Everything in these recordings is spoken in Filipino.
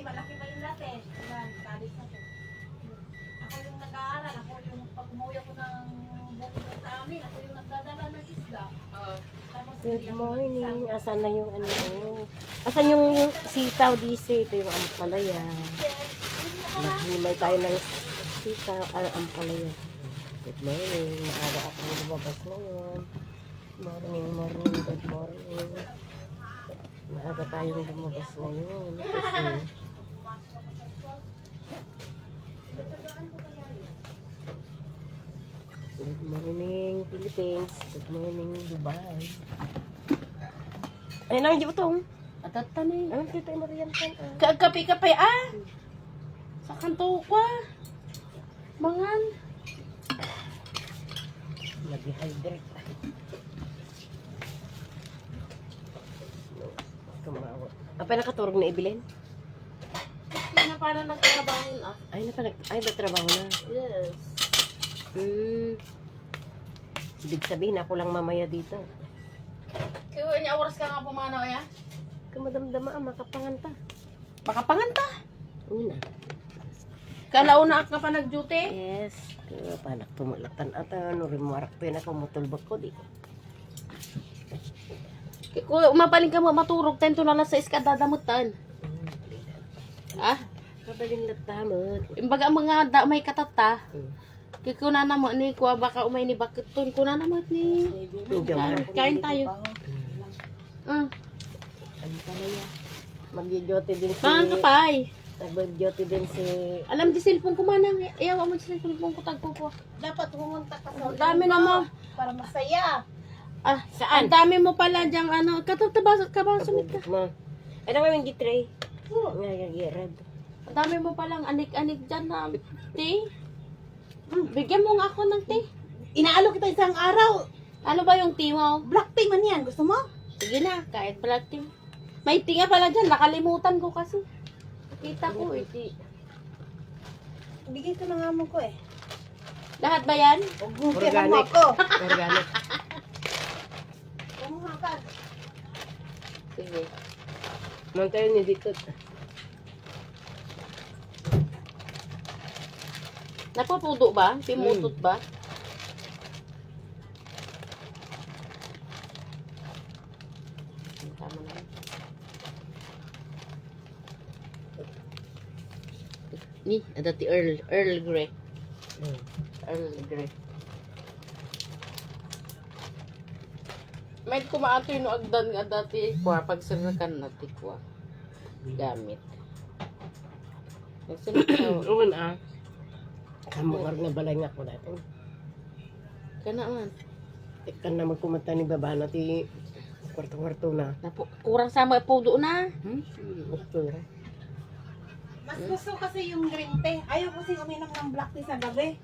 malaki pa yung latte. Yan, college na to. Ako yung nag-aaral, ako yung pag umuwi ako ng bukod sa amin, ako yung nagdadala ng isda. Tapos, Good morning. Asan na yung ano? Asan yung sitaw disi? Ito yung ampalaya. Naghimay tayo ng sitaw, ampalaya. Good morning. Maaga akong lumabas ngayon. Morning. Good morning. Maaga tayong lumabas ngayon. Kasi good morning, Philippines. Good morning, Dubai. Ay, naman di ba itong? Atatanay. Ano dito yung Marian Pan? Kagapi-kapay sa kanto ko. Mangan. Nag-hydrate. Kumawa. Apa nakaturog na ibilin? Hindi na parang nagtrabaho na. Ay, natrabaho na. Yes. Ibig sabihin, ako lang mamaya dito. Kaya niya oras ka nga pumanaw ya? Kamadamdama, makapanganta. Makapanganta. Una. Kalauna ka pa nag-duty? Yes. Kaya panak tumulatan at ano rin marak pa yun ako mutulbag ko di. Kung umapaling ka mo maturog, tento na lang sa iskadadamutan. Ah? Kabaling latamot. Imbaga mga may katata. Kiko na naman ni kuha baka umay ni bakit ton ko na naman ni. Kain tayo. Ano pala yan? Mag-duty din si... Mga kapay. Nag-duty din si... Alam di cellphone ko manang. Ayaw mo sa cellphone ko tagpo ko. dapat pumunta ka sa Ang dami na mo. para masaya. Ah, saan? Ang dami mo pala diyang ano. Katataba ka ba sumit ka? Ma. Ano naman yung gitray? Ngagagirad. Ang dami mo palang anik-anik dyan na tea. Bigyan mo nga ako ng tea. Inaalo kita isang araw. Ano ba yung tea mo? Black tea man yan. Gusto mo? Sige na, kahit pala tea. May tea nga pala dyan. Nakalimutan ko kasi. Kita ko eh. Bigay ko na nga mo ko eh. Lahat ba yan? Organic. Mo ako. Organic. Kumuha ka. Sige. Mantayo ni dito. Napapudo ba? Pimutot ba? Tama na. Ni, dati Earl Grey. Earl Grey. May kumaato yung agdan nga dati kwa pag sinakan na tikwa. Gamit. Nagsinakaw. Uwan Kamuar na balay nga ko natin. Kana man. Ikan na magkumanta ni baba na ti kwarto-kwarto na. Kurang sama pudo na. Gusto na. Mas gusto kasi yung green tea. Ayaw kasi uminom ng black tea sa gabi.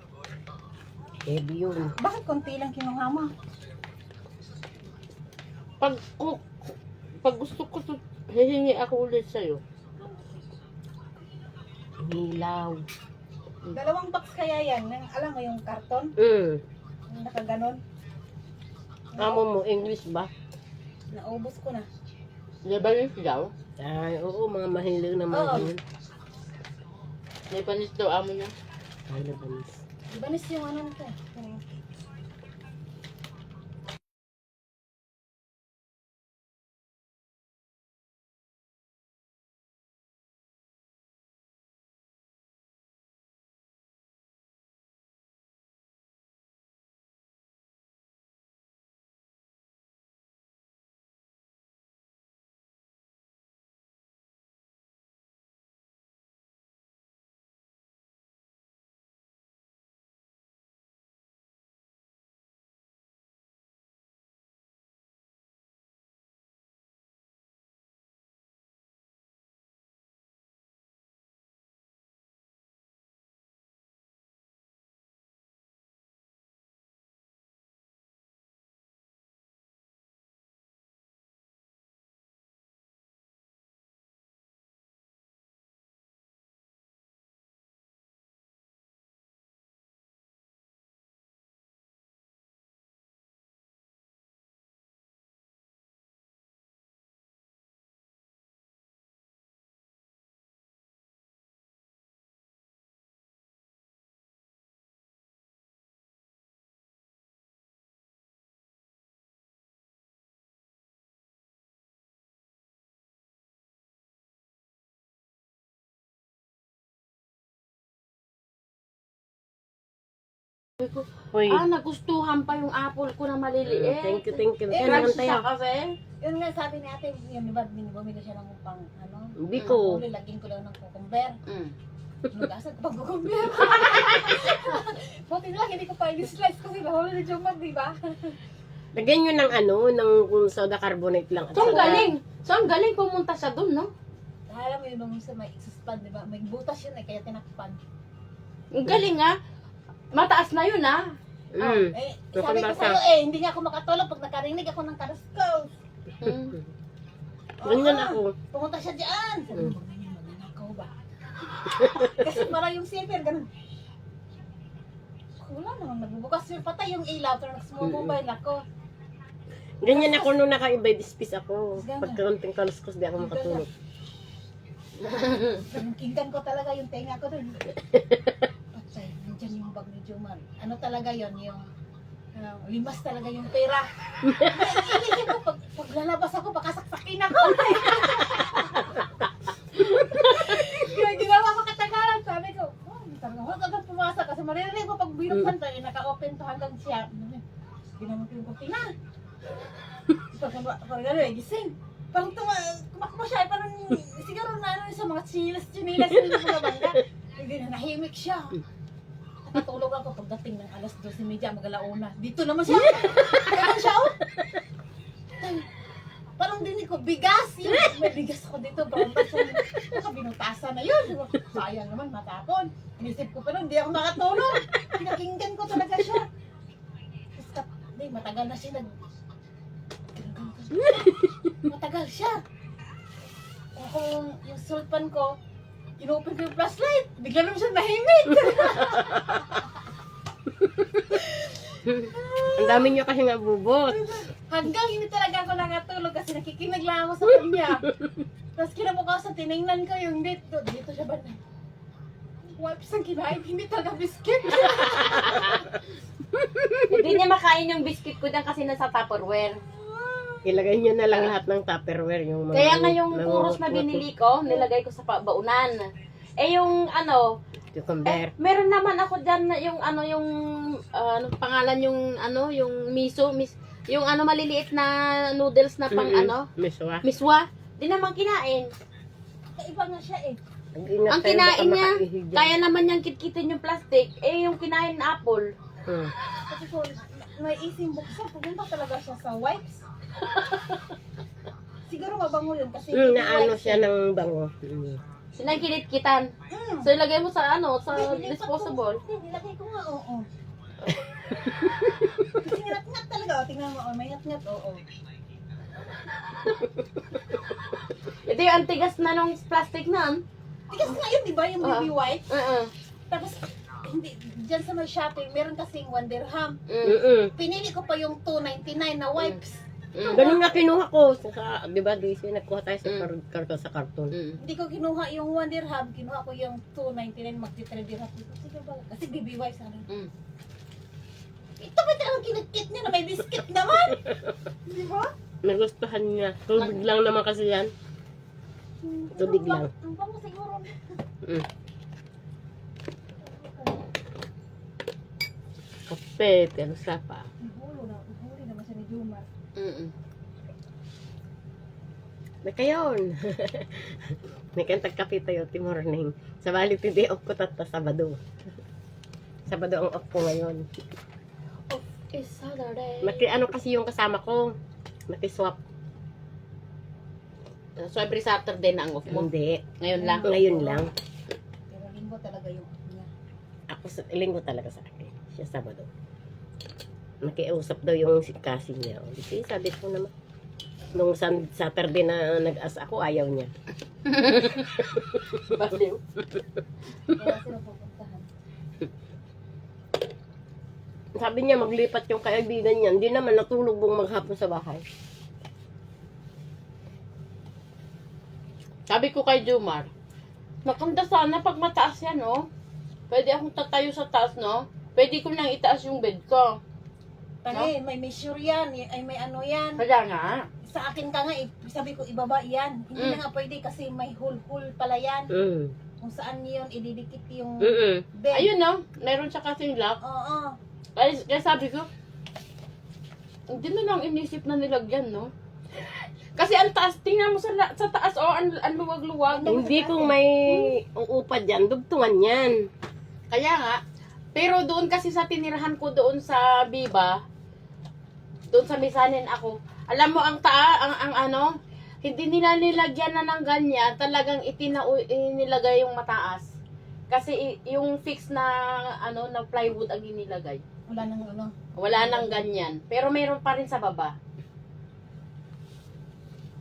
Heavy yun. Bakit konti lang kinuha mo? Pag gusto ko to, hihingi ako ulit sa'yo. Hilaw. 2 box kaya yan. Alam mo yung karton? Yung nakaganon. Amo mo, English ba? Naubos ko na. Lebanese daw? Ay, oo, mga mahilig na mga Oo. ganyan. Lebanese daw amo niya. Ay, labanis. Ibanis yung ano nito. Uy, nagustuhan pa yung apple ko na maliliit. thank you, thank you. Eh, Kaya naman Crunchy tayo. siya kasi. Yun nga sabi ni ate, yun diba, bumili siya ng pang, ano? Hindi ko. Huli, lagyan ko lang ng cucumber. Mm. Nugasan ko pang cucumber. Buti na lang, hindi ko pa i-slice kasi nahuli ni Jomar, diba? Lagyan nyo ng ano, ng soda carbonate lang. At So, ang saka- galing. So, ang galing pumunta siya dun, no? Alam mo yun nung sa may exhaust diba? May butas yun kaya tinakpan. Ang galing, ha? Mataas na yun, ha? Mm. Eh, Mukhang sabi ko nasa- sa'yo hindi nga ako makatulog pag nakarinig ako ng karaskaw. Mm. Ganyan ako. Pumunta siya dyan. Sabi Mm. ko, magnanakaw ba? Kasi parang yung silver, ganun. Wala naman, nagbubukas yung patay yung ilaw, pero nag-mobile ako. Ganyan ako nung naka-ibay dispis ako. Ganyan. Pag kaunting kaluskos, di ako makatulog. Kinggan ko talaga yung tenga ko dun. Patay, nandyan yung bag ni Jomar. Ano talaga yon yung limas talaga yung pera. Iisip ko, pag lalabas ako, baka saksakin ako. Kaya ginawa ko katagalan, sabi ko, talagang huwag agad pumasok kasi maririnig ko pag binuksan tayo, naka-open to hanggang siya. Ginawa ko yung kurtina. Parang gano'n, gising. Parang tumakbo siya, parang siguro na ano sa mga chinilas yung mga banda. Hindi na nahimik siya. Nakatulog ako pagdating ng alas 12:30 mag-alauna. Dito naman siya. Kaya siya, oh. Parang dinig ko, bigas. May bigas ako dito. Binutasan na yun. Sayang naman, matapon. Inisip ko pa nun, hindi ako makatulog. Pinakinggan ko talaga siya. Tapos, matagal na siya matagal siya. Kung yung sulpan ko, inopen ko yung flashlight. Bigla naman siya nahimik. Ang dami nyo kasi nabubot. Hanggang hindi talaga ako nakatulog kasi nakikinig lang ako sa kanya. Tapos kinabukasan, tinignan ko yung dito. Dito siya ba na? Wipes ang kinain, hindi talaga biscuit. Hindi niya makain yung biscuit ko dyan kasi nasa Tupperware. Ilagay nyo na lang lahat ng Tupperware. Yung mga, Kaya nga yung mga puros na binili ko, nilagay ko sa baunan. Eh yung ano, cucumber. meron naman ako dyan na yung ano yung ano pangalan yung ano yung yung ano maliliit na noodles na pang ano, Miswa. miswa. Di naman kinain. Iba nga siya eh. Ang kinain niya, kaya naman niyang kitkitin yung plastic, eh yung kinain na apple. Kasi po, may ising buksan, pumunta talaga siya sa wipes. Siguro mabango yun kasi Naano siya ng bango. Sinagkinit-kitan. So ilagay mo sa ano, sa disposable. Hindi, nilagay ko nga, oo. Kasi ngat-ngat talaga, oh. Tingnan mo, oh, may ngat-ngat, oo. Ito yung antigas na nung plastic na. Tigas nga yun, di ba, yung baby white? Tapos, hindi, dyan sa may shopping, meron kasing 1 dirham. Pinili ko pa yung 2.99 na wipes. Ganun nga kinuha ko. Sa, di ba, DC, nagkuha tayo sa karton. Hindi ko kinuha yung 1 dirham, kinuha ko yung 2.99, magti-3 dirham. Sige ba? Kasi baby wipes, ano? Ito ba talagang kinakit niya na may biscuit naman? Di ba? Nagustuhan niya. Tubig lang naman kasi yan. Tubig lang. Ang bango siguro. Kape, pero sapa. Huli naman siya ni Jomar. May kayon. May kantag kape tayo, ti morning. Sa balik, hindi off ko tata Sabado. Sabado ang off ko ngayon. It's Saturday. Ano kasi yung kasama ko? Maki-swap. So every Saturday na ang off mo. Hindi. Ngayon lang. Ngayon lang. Pero linggo talaga yung niya. Ako sa linggo talaga sa akin. Siya Sabado. Nakiusap daw yung kasi niya. Kasi sabi ko naman. Nung Saturday na nag-as ako, ayaw niya. Baliw. Kaya sila pupuntahan. Sabi niya maglipat yung kaibigan niya. Hindi naman natulog buong maghapon sa bahay. Sabi ko kay Jomar, maganda sana pag mataas yan, no? Pwede akong tatayo sa taas, no? Pwede ko nang itaas yung bed ko. Tangin, may measure yan, ay may ano yan. Kaya nga. Sa akin ka nga, sabi ko ibaba yan. Hindi na nga pwede kasi may hole-hole pala yan. Kung saan yun, ididikit yung bed. Ayun, no? Meron siya kasing lock. Oo. Kaya sabi ko, hindi na lang inisip na nilagyan, no? Kasi ang taas, tingnan mo sa taas, oh, ang luwag-luwag. Hindi kung may uupad yan, dugtungan yan. Kaya nga, pero doon kasi sa tinirahan ko doon sa Biba, doon sa Misanin ako, alam mo ang ang ano, hindi nila nilagyan na ng ganyan, talagang inilagay yung mataas. Kasi yung fix na ano na plywood ang inilagay. Wala nang ano. Wala nang ganyan, pero meron pa rin sa baba.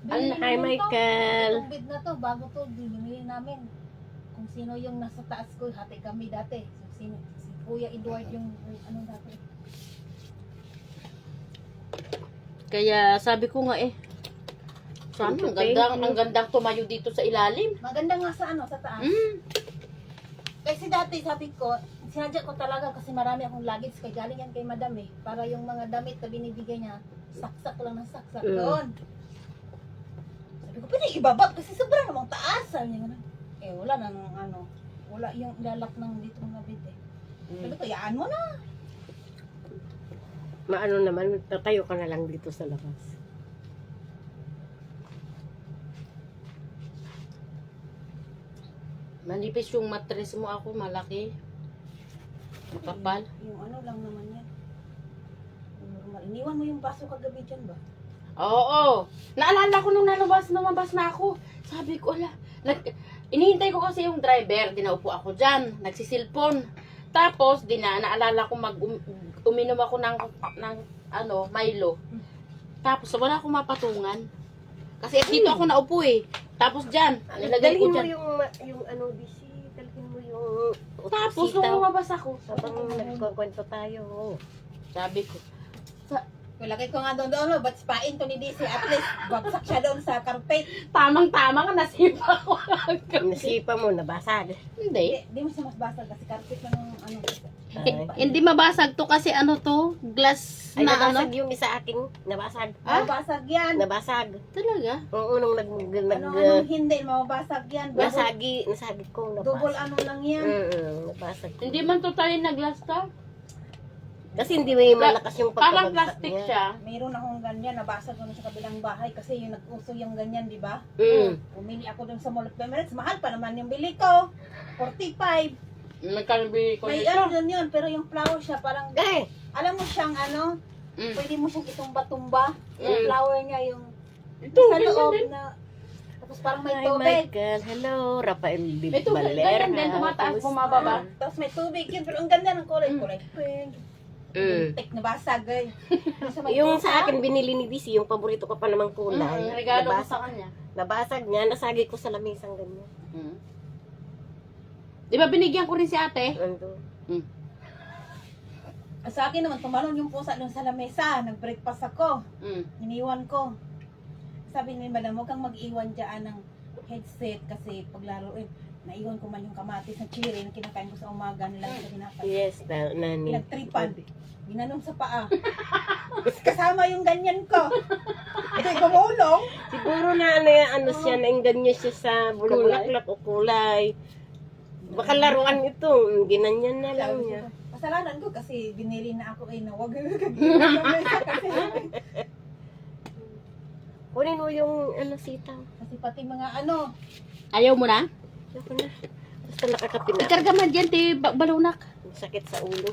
Binili Hi, namin to. Michael. Itong bed na to, bago to, binili namin. Kung sino yung nasa taas ko, hati kami dati. Si Kuya Edward yung ano dati. Kaya sabi ko nga sana ang gandang tumayo dito sa ilalim. Maganda nga sa ano, sa taas. Kasi dati sabi ko, sinadya ko talaga kasi marami akong luggage kay galing yan kay madam eh. Para yung mga damit na binibigay niya, saksak lang ng saksak doon. Sabi ko, pwede ibabag kasi sobrang namang taas. Sabi niya, wala nang ano, wala yung lalak ng dito mga bed eh. Sabi ko, yaan mo na. Maano naman, tatayo ka na lang dito sa labas. Manipis yung mattress mo ako, malaki. Makapal. Yung ano lang naman yan. Yung normal. Iniwan mo yung baso kagabi dyan ba? Oo. Naalala ko nung lumabas na ako. Sabi ko, inihintay ko kasi yung driver. Dinaupo ako dyan. Nagsisilpon. Tapos, naalala ko uminom ako ng ano, Milo. Tapos, wala akong mapatungan. Kasi dito ako naupo eh. Tapos dyan, nilagay ko Dalhin mo dyan. yung ano, DC. Dalhin mo yung Tapos, sitaw. nung lumabas ako, Habang nagkukwento tayo. sabi ko, Lagay ko nga doon, ba't spain to ni DC? At least, bagsak siya doon sa carpet. tamang-tama ka, nasipa ko. Nasipa mo, nabasag. Hindi. Di mo siya mas basag kasi carpet lang yung ano. Hindi mabasag to kasi ano to, glass Ay, na nabasag ano. yung isa akin. Nabasag. Mabasag yan. Nabasag. Talaga? Oo, nung Ano, hindi, mabasag yan. nasagi ko. Nabasag. Double ano lang yan. Nabasag. Hindi man to tayo na glass to. Kasi hindi may malakas yung Parang pagkabagsak plastic niya. siya. Mayroon akong ganyan, nabasag ko na sa kabilang bahay kasi yung nag-uso yung ganyan, di ba? Pumili ako doon sa Mall of Emirates, mahal pa naman yung bili ko. 45. Nagkalbi ko May nito. ano doon yun, pero yung flower siya parang, Eh, alam mo siyang ano, Mm. pwede mo siyang itumba-tumba. Yung Mm. flower niya yung Ito, sa ganyan loob din. na, tapos parang may hi tubig. Michael. Hello, Rafael May tubig, ganyan din, tumataas, bumababa. Tapos may tubig yun, pero ang ganda ng kulay, kulay pink. Tek na basag eh. Yung sa akin binili ni DC, yung paborito ko pa namang kulay. Regalo ko Nabasag- sa kanya. Nabasag niya, nasagi ko sa lamisang ganyan. Di ba binigyan ko rin si ate? Ando. Sa akin naman, tumalon yung pusa doon sa lamesa. Nag-breakfast ako. Iniwan ko. Sabi ni madam, huwag kang mag-iwan dyan ng headset kasi paglaruin. Naiwan ko man yung kamatis na cherry na kinakain ko sa umaga nila sa tinapay. Yes, nani. Pinagtripan. Ginanong sa paa. Kasama yung ganyan ko. Ito yung gumulong. Siguro na ano siya, nainggan niya siya sa bulaklak o kulay. Baka laruan ito, ginanyan na lang niya. Kasalanan ko kasi binili na ako na wag kasi Kunin mo yung ano sitaw. kasi pati mga ano, Ayaw mo na? Ako na. Basta nakakapina. Ikarga man dyan, ti balunak. Sakit sa ulo.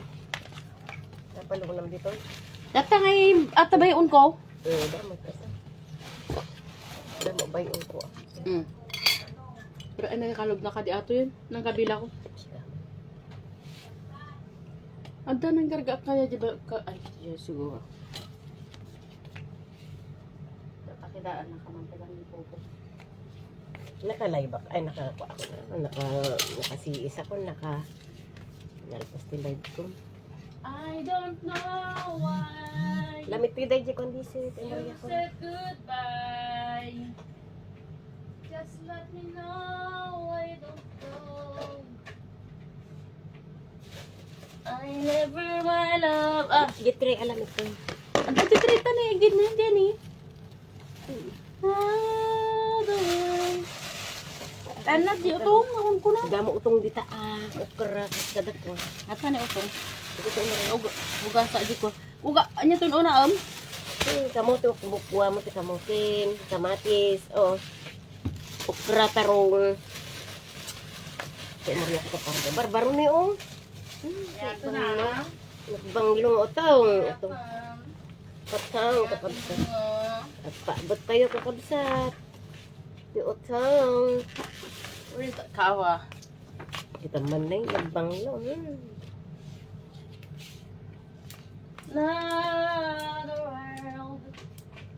Napalunam dito. Data ngay, atabayon ko. Damo ka sa. Damo ba yung ko? Pero ano yung kalob na ka di ato yun? Nang kabila ko. Anda nang karga kaya di ba? Ay, yes, siguro. Napakidaan na kamantagan ni Popo. Naka-live ako. Ay, naka-ako na. Nakasiis ako. Nalpas din live ko. I don't know why Lamit ko yung DJ condition. you said goodbye. Just let me know I don't know. I never my love. Gitri, alam ito. Ang titrita na yung na dyan eh. The way. Ano, di utong. Akong ko na. Damo utong dita. Ukra. Dadat ko. Ata na utong. Ito na. Uga sa di ko. Uga, anya tun una Kamote, kuha mo ti kamutin, kamatis, okra, tarong. Kaya mo rin ako kapag barbaro ni Ito na. Nagbanglong otong. Ito. Patang kakabsat. At paabot tayo kakabsat. Di otong. Uy, kawa. Kita man na yung nagbanglong. Another world.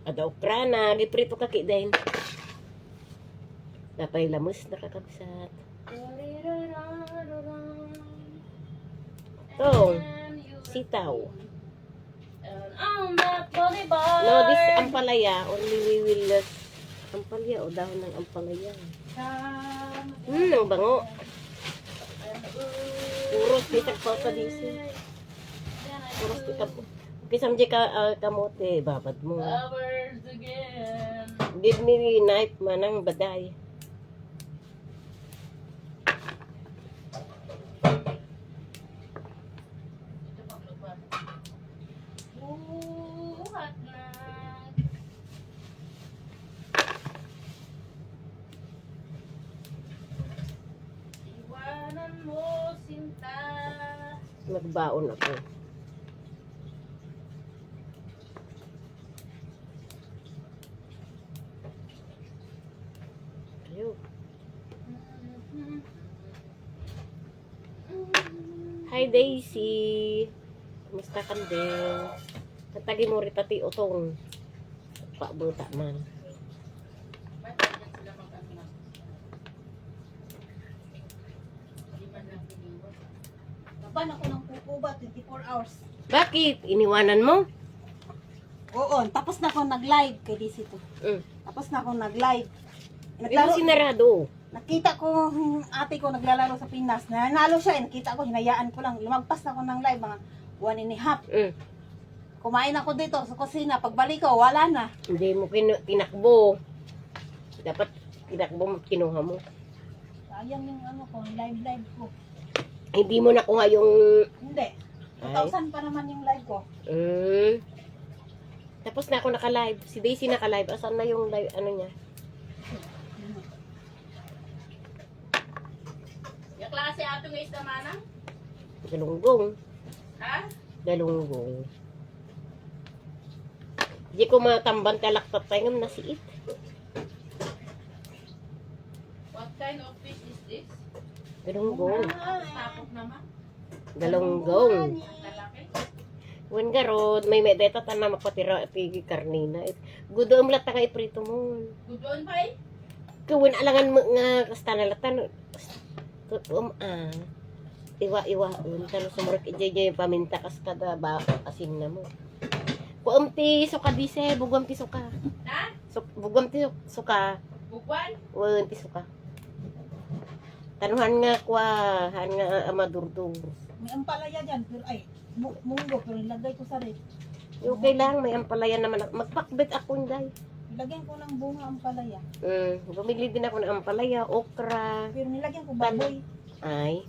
Ada okra na, liprito kaki din. Napay lamos na kakabsat. Ito, sitaw. And on that body bar. No, this ampalaya, only we will ampalaya o dahon ng ampalaya. Ang bango. Puros bitag pa sa disi. Puros bitag. Kisam di ka kamote, babad mo. Lovers again. Give me knife manang baday. Ito pang lupa. Buhat na. Iwanan mo, sinta. Nagbaon ako. Ayun. Hi Daisy. Kumusta ka din? Katagi mo rin pati utong. Pabuta man. Ba't ganyan sila mag-ano na? Di man lang piniwan. Laban ako ng kukuba, 24 hours. Bakit? Iniwanan mo? Oo, tapos na ako nag-live kay DC to. Tapos na ako nag-live. Hindi mo sinarado. Nakita ko yung ate ko naglalaro sa Pinas. Nanalo siya, nakita ko, hinayaan ko lang. Lumagpas na ako ng live, mga 1.5. Kumain ako dito sa kusina. Pagbalik ko, wala na. Hindi mo tinakbo. Dapat tinakbo mo, kinuha mo. Sayang yung ano ko, live ko. Hindi mo nakuha yung... Hindi. Ay. 2,000 pa naman yung live ko. Tapos na ako naka-live. Si Daisy naka-live. Asan na yung live, ano niya? Yung klase ato ng isda manang? Galunggong. Ha? Galunggong. Di ko matamban kalaktat tayo ng nasiit. What kind of fish is this? Galunggong. Tapok naman. Galunggong. Lalaki. Wen garod, may medeta ta na magpatira pigi karnina. Gudo ang lata nga iprito mo. Gudon pa eh. Kawin alangan mo nga kasta na latan. Iwa talo sumurok ijay paminta kas kada ba asin na mo. Kuam ti suka dise, bugwam ti suka. Ha? Bugwam ti suka. Bukwan? Wen ti suka. Tanuhan nga kwa, han nga amadurdur. May ampalaya dyan, pero ay, munggo, pero nilagay ko sa red. Okay lang, may ampalaya naman. Magpakbet ako inday. Nilagyan ko ng bunga ampalaya. Bumili din ako ng ampalaya, okra. Pero nilagyan ko baboy. Ay.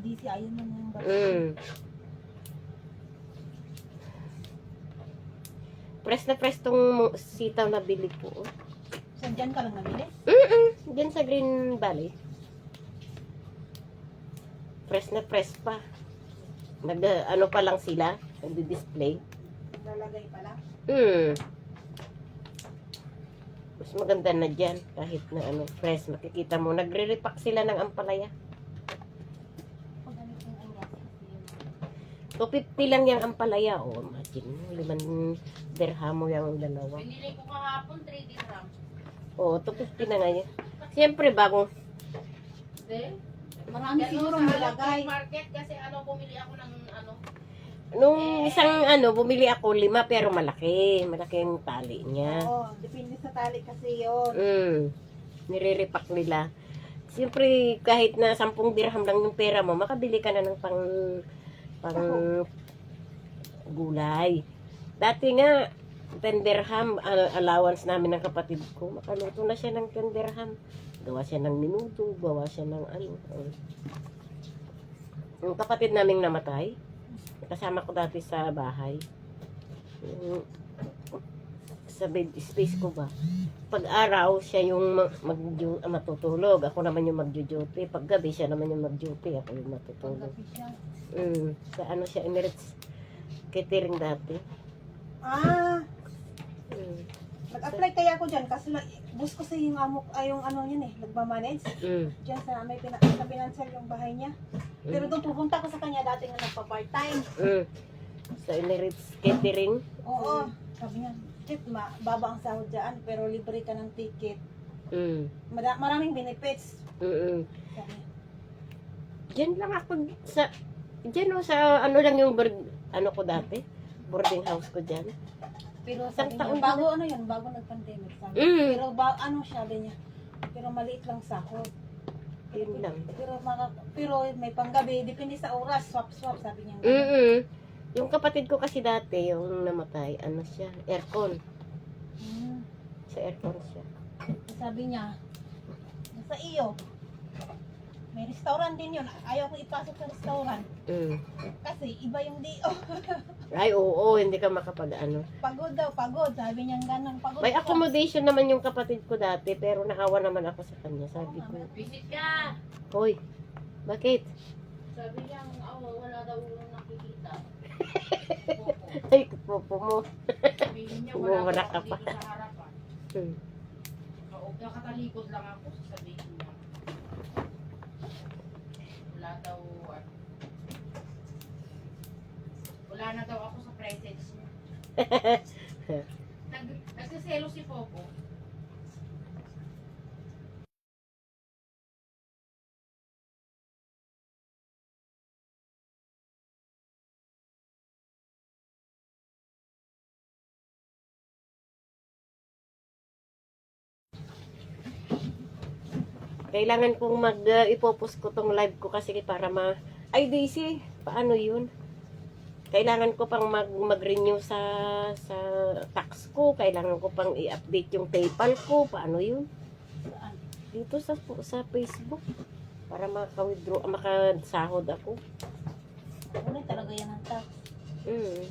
DC, ayun naman yung baboy. Press na press tong sitaw na bili ko. So, dyan ka lang nabili? Diyan sa Green Valley. Press na press pa. Ano pa lang sila, nagdi-display. Naglalagay pala. Mas maganda na dyan, kahit na press. Makikita mo, nagre-repack sila ng ampalaya. Pag ganito yung oras. 250 lang yung ampalaya. Imagine mo, 5 dirham mo yung dalawa. Pinili ko kahapon 3 dirham. 250 na ngayon. Siyempre, bagong Hindi. Marami siguro nilagay. Market kasi bumili ako ng nung isang bumili ako 5 pero malaki. Malaki yung tali niya. Oo, depende sa tali kasi yun. Nire-repack nila. Siyempre, kahit na 10 dirham lang yung pera mo, makabili ka na ng pang gulay. Dati nga, 10 dirham allowance namin ng kapatid ko. Makaluto na siya ng 10 dirham. Gawa siya ng minuto, gawa siya ng Yung kapatid naming namatay, Kasama ko dati sa bahay. Yung, sa bed space ko ba. Pag araw, siya yung matutulog. Ako naman yung magjo-duty. Pag gabi, siya naman yung mag-duty. Ako yung matutulog. Paggabi siya. Sa ano siya, Emirates catering dati. Ah, Mm. nag-apply kaya ako dyan kasi bus ko sa yung amok, ay yung ano yun eh, nagmamanage. Mm. Diyan sa may sa financial yung bahay niya. Pero doon pupunta ko sa kanya dati nga nagpa-part-time. Mm. Sa Emirates catering. Oo, sabi niya, "Chit, baba ang sahod dyan, pero libre ka ng ticket. Mm. Maraming benefits." Mm. Sabi niya. Diyan lang ako sa diyan o sa ano lang yung ano ko dati. Boarding house ko diyan. Pero Isang sabi taon niya, bago ano yun, bago nag-pandemic. Sabi. Mm. Pero ano sabi niya, pero maliit lang sahod. Yun lang. Pero may panggabi, depende sa oras, swap-swap, sabi niya. Mm. Yung kapatid ko kasi dati, yung namatay, ano siya, aircon. Mm. Sa aircon siya. Sabi niya, sa iyo, may restaurant din yun. Ayaw ko ipasok sa restaurant. Mm. Kasi iba yung DO. Ay, oo, hindi ka makapag ano. Pagod daw, pagod. Sabi niya ganang pagod. May ka. accommodation naman yung kapatid ko dati, pero naawa naman ako sa kanya. Sabi ko, Visit ka! hoy, bakit? Sabi niya, wala daw nakikita. Ay, kupo mo. Sabihin niya, Wala wala ka ako pa. dito sa harapan. Hmm. Nakatalikod lang ako, sasabihin niya. Wala daw, wala na daw ako sa presence niya. Nagsiselo si Popo. Kailangan kong ipopos ko tong live ko kasi para Ay, Daisy, paano yun? Kailangan ko pang mag-renew sa tax ko. Kailangan ko pang i-update yung PayPal ko. Paano yun? Saan? Dito sa Facebook. Para maka-withdraw, makasahod ako. Ano talaga yan ang tax? Mm.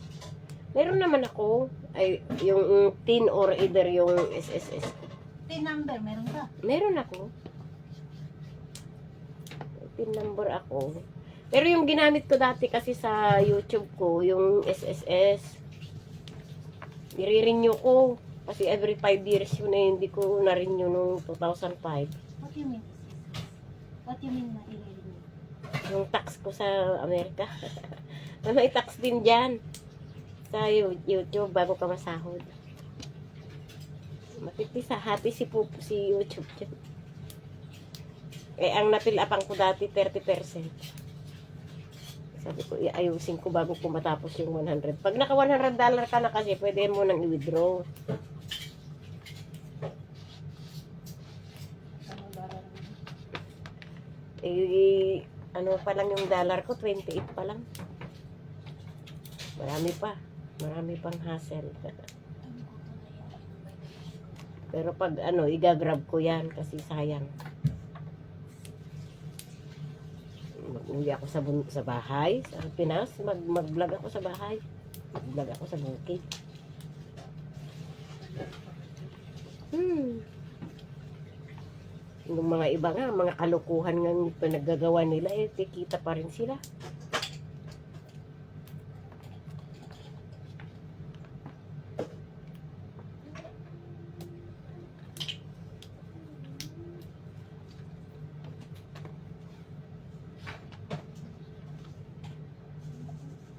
Meron naman ako. Ay, yung TIN or either yung SSS. TIN number, meron ka? Meron ako. PIN number ako. Pero yung ginamit ko dati kasi sa YouTube ko, yung SSS, i-renew ko. Kasi every 5 years yun eh, hindi ko na-renew nung 2005. What you mean? What you mean na i-renew? Yung tax ko sa Amerika. May tax din dyan. Sa YouTube, bago ka masahod. Matipisa, hati si YouTube dyan. Eh, ang napilapang ko dati, 30%. Sabi ko, ayusin ko bago ko matapos yung 100. Pag naka $100 ka na kasi, pwede mo nang i-withdraw. Ano bara naman? Eh, ano pa lang yung dollar ko, 28 pa lang. Marami pa. Marami pang hassle. Pero pag ano, igagrab ko yan kasi sayang. Mag-uwi ako sa bahay, sa Pinas, mag-vlog ako sa bahay. Mag-vlog ako sa bukid. Yung mga iba nga, mga kalukuhan nga pinaggagawa nila, eh, kikita pa rin sila.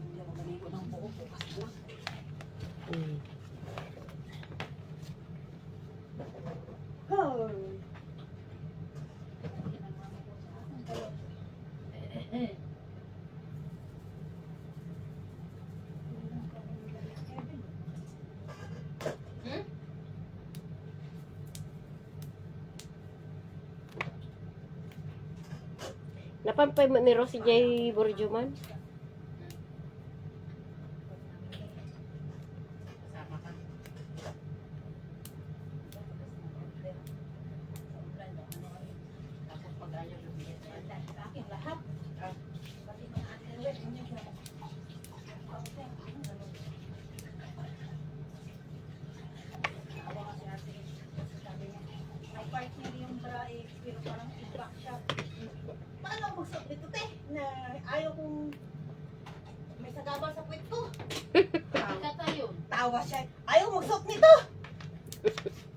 Hindi ako maligo ng buo bukas lang. Hmm. Oh. Napampay mo ni Rosie J. Borjuman? Kasama ka. Tapos pag ayaw lumiyat na yan. Sa akin lahat. Pati mga underwear, hindi ko siya, ayaw magsuot nito.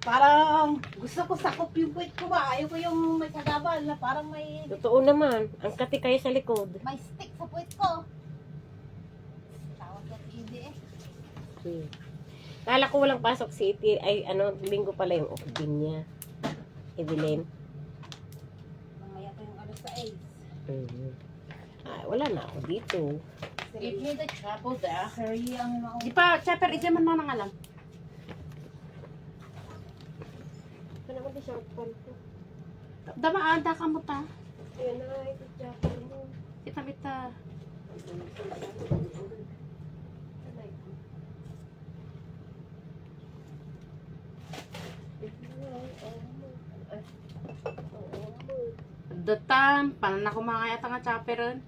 Parang gusto ko sakop yung puwit ko ba? Ayaw ko yung may kagabal na parang may Totoo naman. Ang kati kayo sa likod. stick sa puwit ko. Tawag ko hindi eh. Hmm. Kala ko walang pasok si Iti. Ay, ano, linggo pala yung open niya. Evelyn. Mamaya pa yung alas sa Ace. Mhm. Ah, wala na ako dito. Give me the trouble there. Sir, ang Di pa, Chopper, isya man na nga lang. Ito naman di short pan ko. Damaan, ka mo ta. Ayan na, ito jacket mo. Kita-kita. Datam, paano na kumakaya nga Chopper ron?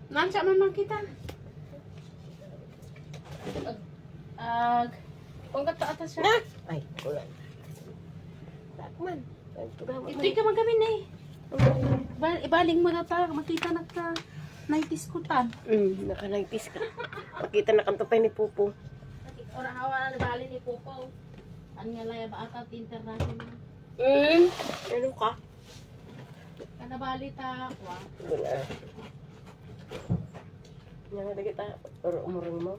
Nansya man kita. Kung kata atas siya. Ay, wala. Takman. Ito ka magamin eh. Ibaling mo na ta, makita na ta. Naitis ko tan. Naka-nighties ka. Makita na kantupay ni Pupo. Orang hawa na bali ni Popo. Ang nga laya ba atat international. Ano ka? Kanabali ta kwa. Wala. Yang ada kita umurong mo.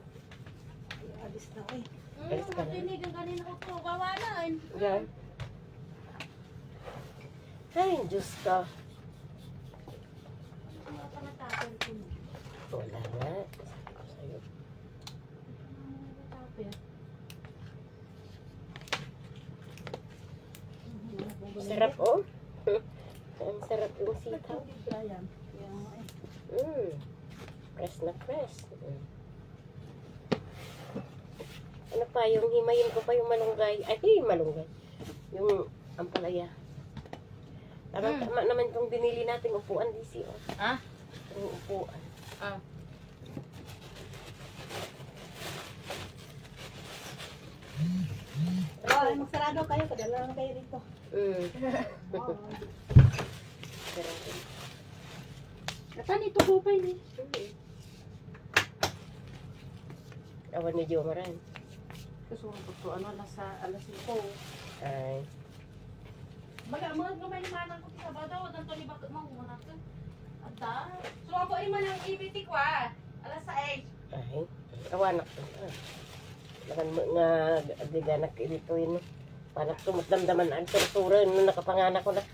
Alis na ko eh. Alis ka na. Matinig ang kanina ko po. Kawalan. Yan. Ay, Diyos ka. Wala na. Sabi ko sa'yo. Sarap, oh. Ang sarap yung sitaw. Fresh na fresh. Ano pa, yung himayin ko pa yung malunggay. Ay, malunggay. Yung ampalaya. Tama naman itong binili nating upuan, DC. Oh. Ah? Yung upuan. Ah. Ay, magsarado kayo. Padala lang kayo dito. Sarap. Katan ito ko pa ini. Awan ni Jomaran. Gusto ko ano alas 5. Ay. Mga gamay manang ko sa badaw dan to ni bakit manguna ka. Ada. So ako ay man ang EBT ko alas 6. Ay. Awanak to. Nakan mo nga adiganak dito yun. Panak tumutdamdaman ang tortura nung nakapanganak ko nak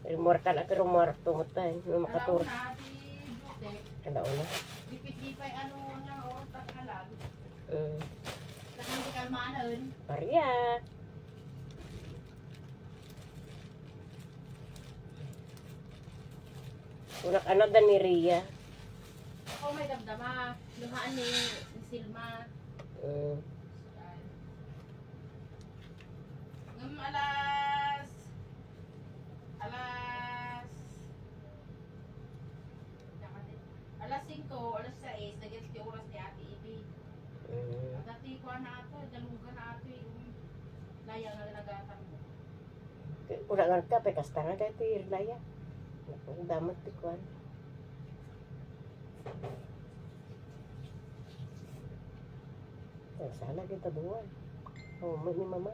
rumor ka na rumor tumutay nung makatur. Kada una. Dipit pa ano nga oras ta kalag. Mm. Takan di ka maanon. Paria. Unak ano dan ni Ria. Ako may damdama. Luhaan ni Silma. Mm. Ngam alas 5, alas 6, nagyan si oras ni Ate Ibi. Mm. Dati ko na ato, daluga na ato yung laya nga nagatan mo. Una nga ka kasta nga kay ti Irlaya. Damat ti kwan. Sana kita dua. Oh, may ni mama.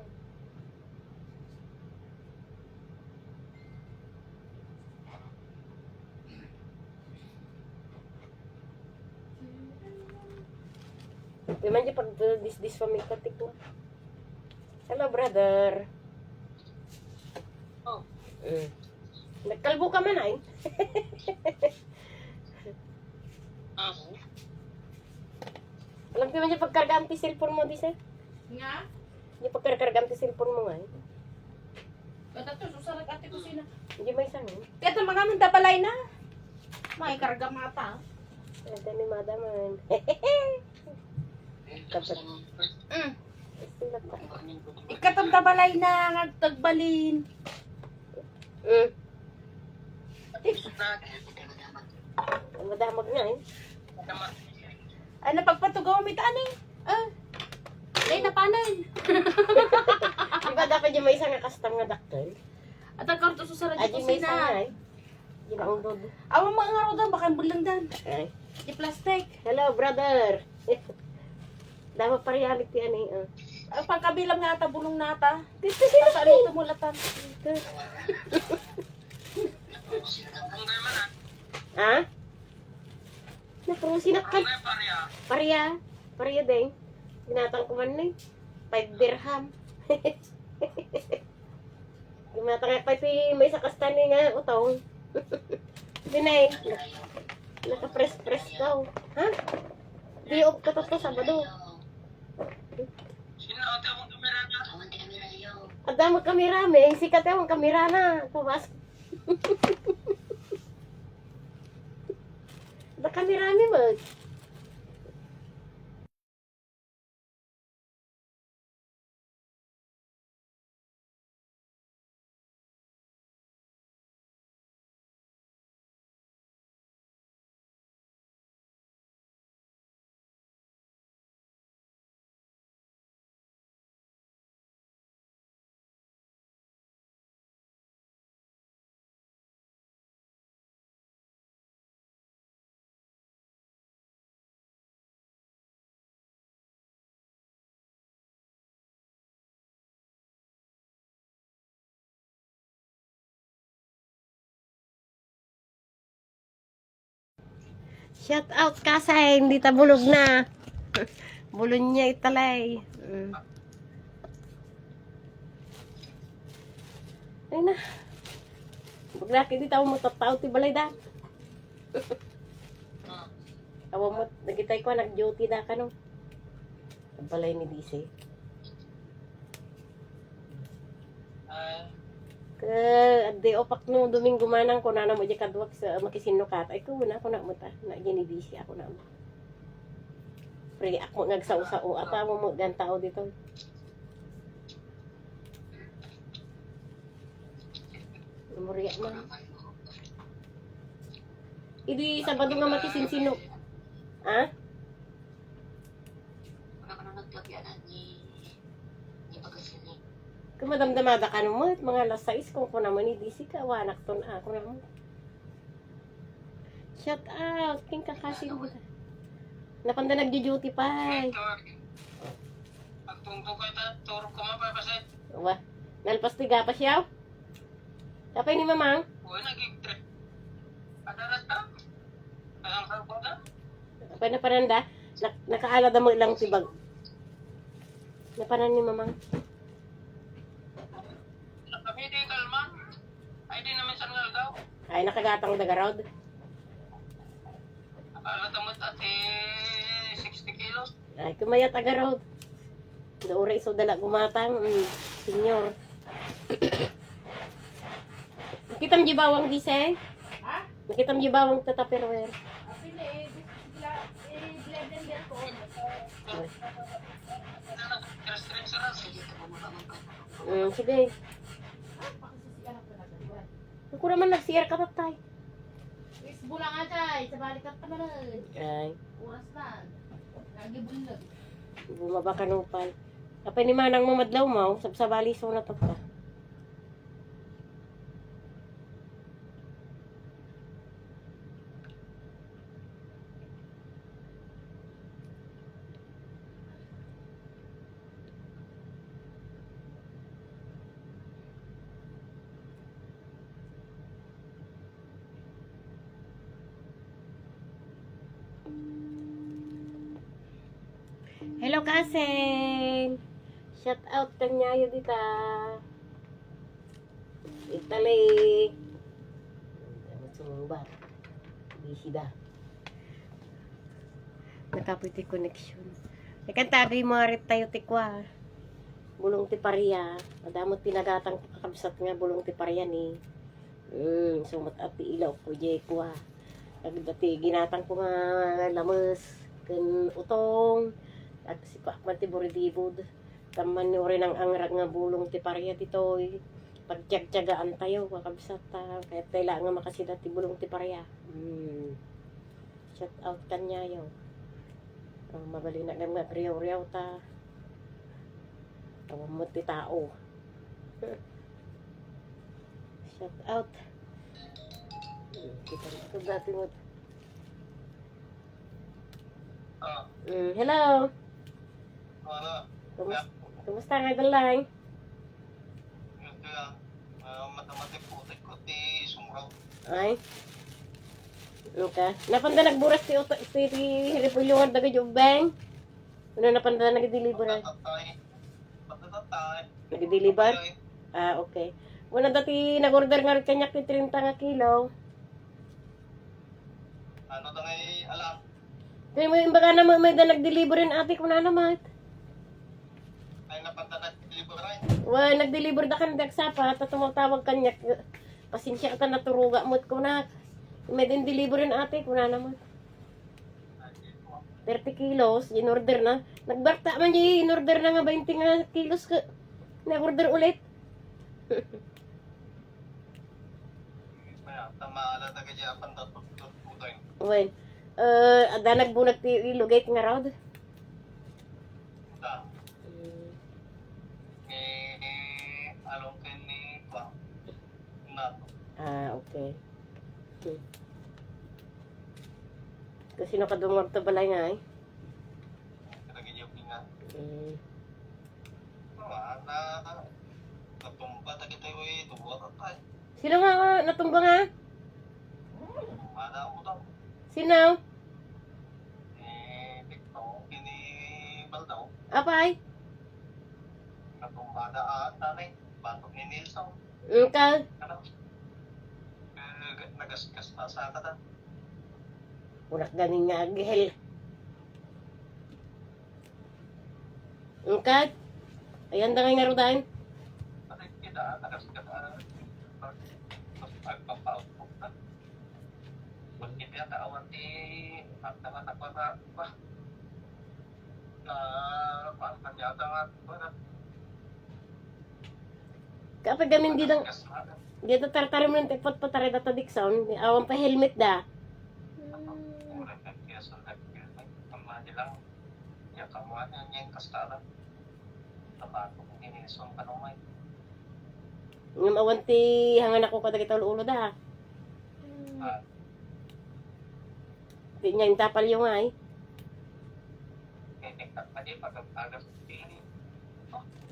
Naman di pag dis pamikatik mo. Hello, brother. Oh. Nagkalbo ka man ay. Alam ko man yung pagkargaan ti cellphone mo, di sir? Nga? Yung pagkargaan ti cellphone mo nga eh. Kada to, susalag ate ko sina. Hindi may isang eh. Kaya mga nang dabalay na. May karga mata. Ito ni madaman. Tapos, sila pa. Ikatong dabalay na, nagtagbalin. Madamag nga eh. Ay, napagpatugaw may tani. Ay, napanan. Di ba dapat yung may isang nakastam nga dakkel? At ang karto sa Ay, radyo yung may isang kusina. ay. Yung ang dodo. Awang mga nga roda, baka bulang dan. Ay. Di plastic. Hello, brother. Dapat pa reality yan eh. Ang pangkabilang nga ata, bulong na ata. Dito sila Sa ano tumulatan. Ha? Naku, sinakal. Paria. Paria din. Ginatang ko man eh. 5 dirham. Ginatang nga 5 may sa kastani nga utong. Dinay. Naka-press daw. Ha? Di off ka to Sabado. Ada mo kamera me, sikat yung kamera na. Pumas. Ada kamera me mo. Shout out kasay, hindi tabulog na. Bulon niya italay. Ay na. Baglaki di tao mo tataw ti balay da. Awa mo, nagitay ko nag-duty da ka no. Ang balay ni DC. Adi opak no Domingo manang ko na mo di kadwak sa makisinukat. Ay ko na ako na mo ta. Na ni DC ako na mo. Pre ako ngagsao-sao ata mo gan tao dito. Memorya na. Idi Sabado nga makisinsino. Ha? Kung madamdamada ka naman, mga alas 6 kung ko naman DC ka, wanak to na ako naman. Shout out, king kakasin mo. Napanda nagdi-duty pa. Pagtungtong ko ito, turo ko man pa kasi. Wa, nalpas tiga pa siya. Kapay ni mamang? Uy, nag-trip. Adarat ka? Parang sarpo na? Kapay na paranda? Nakaalad mo ilang tibag. Napanan ni mamang? Kami di kalman. Ay di naman saan nga daw. Ay, nakagatang dagarod. Akala tamot ati 60 kilos. Ay, kumayat agarod. Doon iso dala gumatang. Senyor. Nakitam di bawang dise? Ha? Nakitam di bawang tataperwer. Apin eh, blender ko. Stress saras. Sige. Ako naman nag-CR ka tatay. Is bulang aja, sa balikat pa na. Ay, Oras na. Lagi bulag. bumaba ka nupal. Kapag ni manang mamadlaw mo, sabsabali so na ka. Hello, Kasen! Shout out kanyayo dita. Italy. Sumba. Busy da. Nakaputi connection. Nakantabi mo arit tayo tikwa. Bulong ti Paria. Madamot pinagatang kakabsat nga bulong ti Paria ni. Sumat ati ilaw ko jay kwa. Nagdati ginatang ko nga lamas. Kan utong. At si Pakman ti Boridibod. Taman ni rin ang angrag nga bulong ti Paria dito. Pagtiyag-tiyagaan tayo, kakabsat ta. Kaya tayo nga makasida ti bulong ti Paria. Shout out kanya yo. Mabali na nga riyaw-riyaw ta. Tawag mo ti tao. Shout out. Kita ko dati mo. Ah, Hello. wala. Kumusta nga dalang? Yun kaya, matematik putik ko, ti sumraw. Ay. Okay. Napanda nagburas ti Repulyohan daga jubeng. Ano napanda nag-deliver ay? Patatatay. Nag-deliver? Ah, okay. Una dati nag-order nga rin kanyak ti 30 nga kilo. Ano na ngay alam? Kaya mo yung baka naman may nag-deliver rin ate ko na naman. Ay napanda na liburay. Well, nag-deliver da kan dagsapa at tumawag kanyak. Pasensya ka naturuga mo ko na. May din deliver rin ate ko na naman. 30 kilos, in-order na. Nagbarta man di, in-order na nga 20 nga kilos ka. Nag-order ulit. Kaya, tamaala taga dyan, pantatutut po tayo. Well, ada nagbunag ti ilugay nga raw. Da. Along kayo ni Pang. Nato. Ah, okay. Kasi no kadungog to balay nga eh. Nagiging nga. Mm. Natumba tayo tayo eh, tubuat at tayo. Sino nga natumba nga? Mana mo daw. Sino? Dito, kini Baldaw. Apay? Natumba na tanay. Batok ni Nilsson. Ka? Ano? Nagasgas na sa kata. Urak ganing nga agihel. Ka? Ayan da nga rodain. Kasi kita, nagasgas na. Pagpapaupok na. Pagkita yung kaawan di naman ba? Na parang kanyata nga. Kapag gamin di dang Nagasgas na. dito tartari mo ng tekpot patari data dikson, awan pa helmet da. Murang nagkiyas ang nagkiyas. Kamadi lang. Yung kamuhan yung kastala. Nabato kong inisong kanumay. Ngam awan ti hangan ako kada kita ulo da. Di niya yung tapal yung ay. Pwede pagkakagas ini.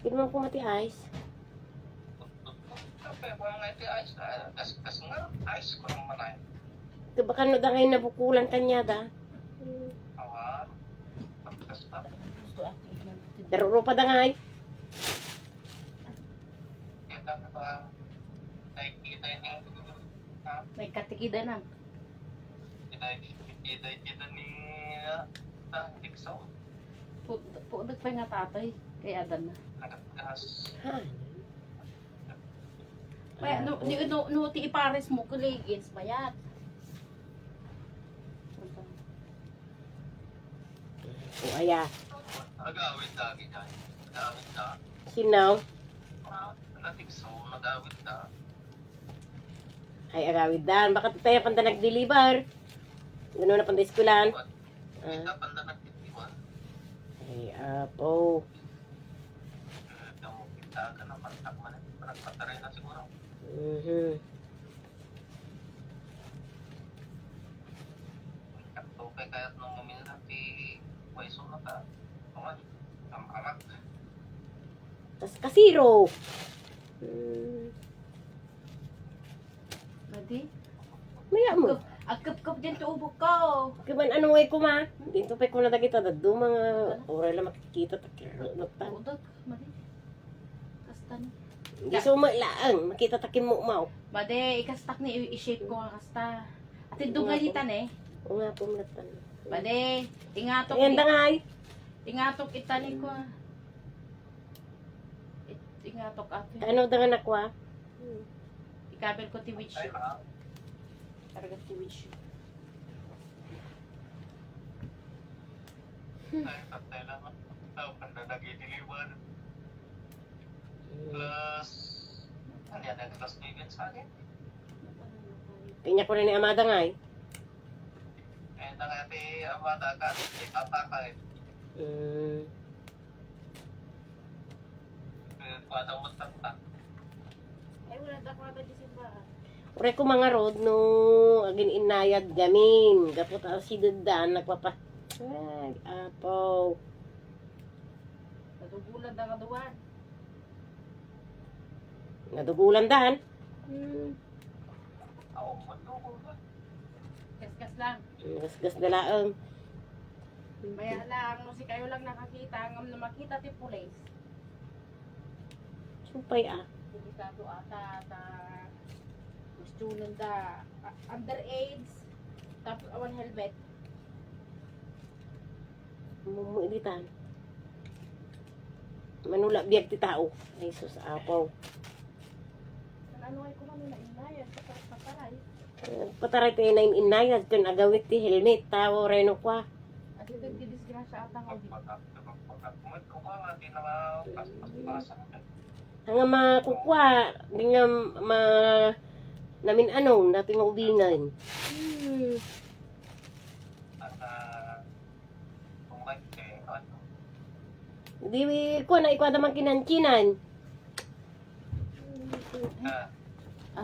Hindi mo pumati ice. Tapi mga iti ayos na. Kas nga, ayos ko naman ay. Baka no da ngayon nabukulan kanya da. Awan. Pagkas pa. Daruro pa da nga ay. Kita na ba? Nakikita yung May katikida na. kita ni Dixon. Pudag pa nga tatay. Kaya adan na. Nagkas. Kaya no ti ipares mo kuligins mayat. O aya. Agawin lagi dyan. Agawin na. Sinaw. Dixon, magawin na. Ay agawid dan. Baka tayo panda nag-deliver. Gano'n na panda eskulan. Kita pala nagtitiwan. Ay apo. Damo kita ka na pantak man. Nagpataray na siguro. Kapto kay kaya't nung umila ti Waiso na ka. Tuman. Amak. Tas kasiro. Madi. Maya mo. Agkap-kap din to ubok ko. Kaman ano way ko ma? Dito pa ko na dagito daddo mga oray lang makikita takiro ta. Pudag. Madi. Kastan. Di suma laang makita takin mo mau. Madi, ikastak ni i-shape ko nga kasta. At yung galitan eh. O nga po mlatan. Madi, ingatok. Ayan da nga ay. Ingatok itali ko. Ingatok ato. Ano da nga nakwa? Ikabel ko ti witch. Ay ha. Karga ti witch. Ay patay lang. Tao panda nagidiliwan. Plus. Ano yan? Plus David sa akin. Kanya ko na ni Amada nga ay. Eh, nangati amada ka. Itata ka eh. Padang matanda. Ay, wala takwada di sa ba? Ure ko mga road no agin inayad gamin. Gapot ako si Dudan nagpapa. Ay, apo. Nadugulan na kaduan. Nadugulan dahan. Ako, manuko ba? Kaskas lang. Gasgas na laang. Maya lang, no, si kayo lang nakakita. Ngam na makita ti police. Supay ah. Delikado ata ta student da underage tapos awan helmet. Mumuilitan. Manula biyag ti tao. Ay sus apaw. Ano ay kumano na inayan sa pataray. Pataray tayo na inayad kun agawit ti helmet. Tao reno kwa. At ito disgrasya ata nga di. Pagkakumit ko ka, hindi na makapaspasan. Hanga makukwa. Di nga namin ano, natin ubingan. At kumait ano, Di ko na ikwa naman kinankinan.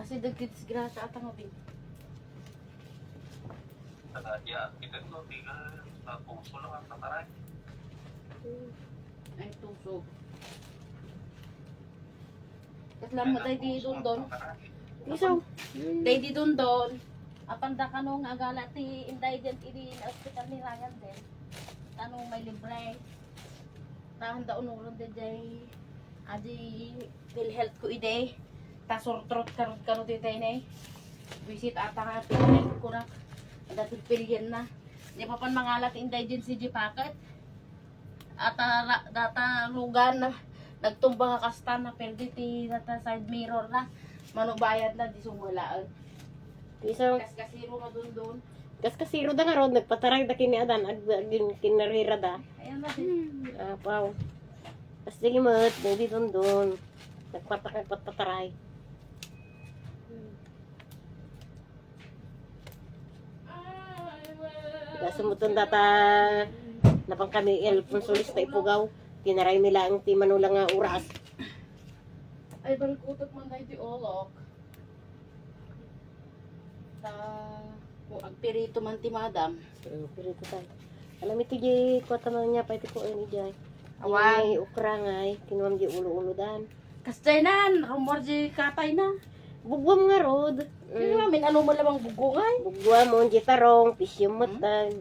Si disgrasya ata nga di. Talaga, kita ko, tingnan, sa puso lang ang tataray. Ay tusok. Kaslam mo tayo di dundon. Isaw. Tayo di dundon. Apanda ka nung agala ti indigent idi na hospital ni Ryan din. Tanong may libre. Tahanda unuron din jay. Adi PhilHealth ko ide. Tasurtrot karot di tayo na. Visit ata nga PhilHealth ko na. Dati pilyan na. Di pa pan mangalat indigent si Jipakat. Data lugan na. Nagtumba ka kasta na perdi ti data side mirror na. Manubayad na di sumulaan. Isaw. Kaskasiro na dun. Kas kasiro da nga rod, nagpataray da kini adan, agin kinarira da. Ayan na din. Apaw. Kas sige mat, hindi doon. Nagpataray. Kasumutong data napang kami Alfonsolis na ipugaw. Tinaray nila ang ti Manula nga oras. Ay, balikutot man tayo di olok. Kung agpirito man ti madam. Pero ito tayo. Alam ito di, kwata man niya pa ito ko ni Jai. Awan. Ay, ukra nga ay, kinuwam di ulo-ulo dan. Kastenan, rumor di katay na. Bugwam nga rod. Kaya namin, ano mo lamang bugungay. Bugwam mo, gitarong, pisyong matan.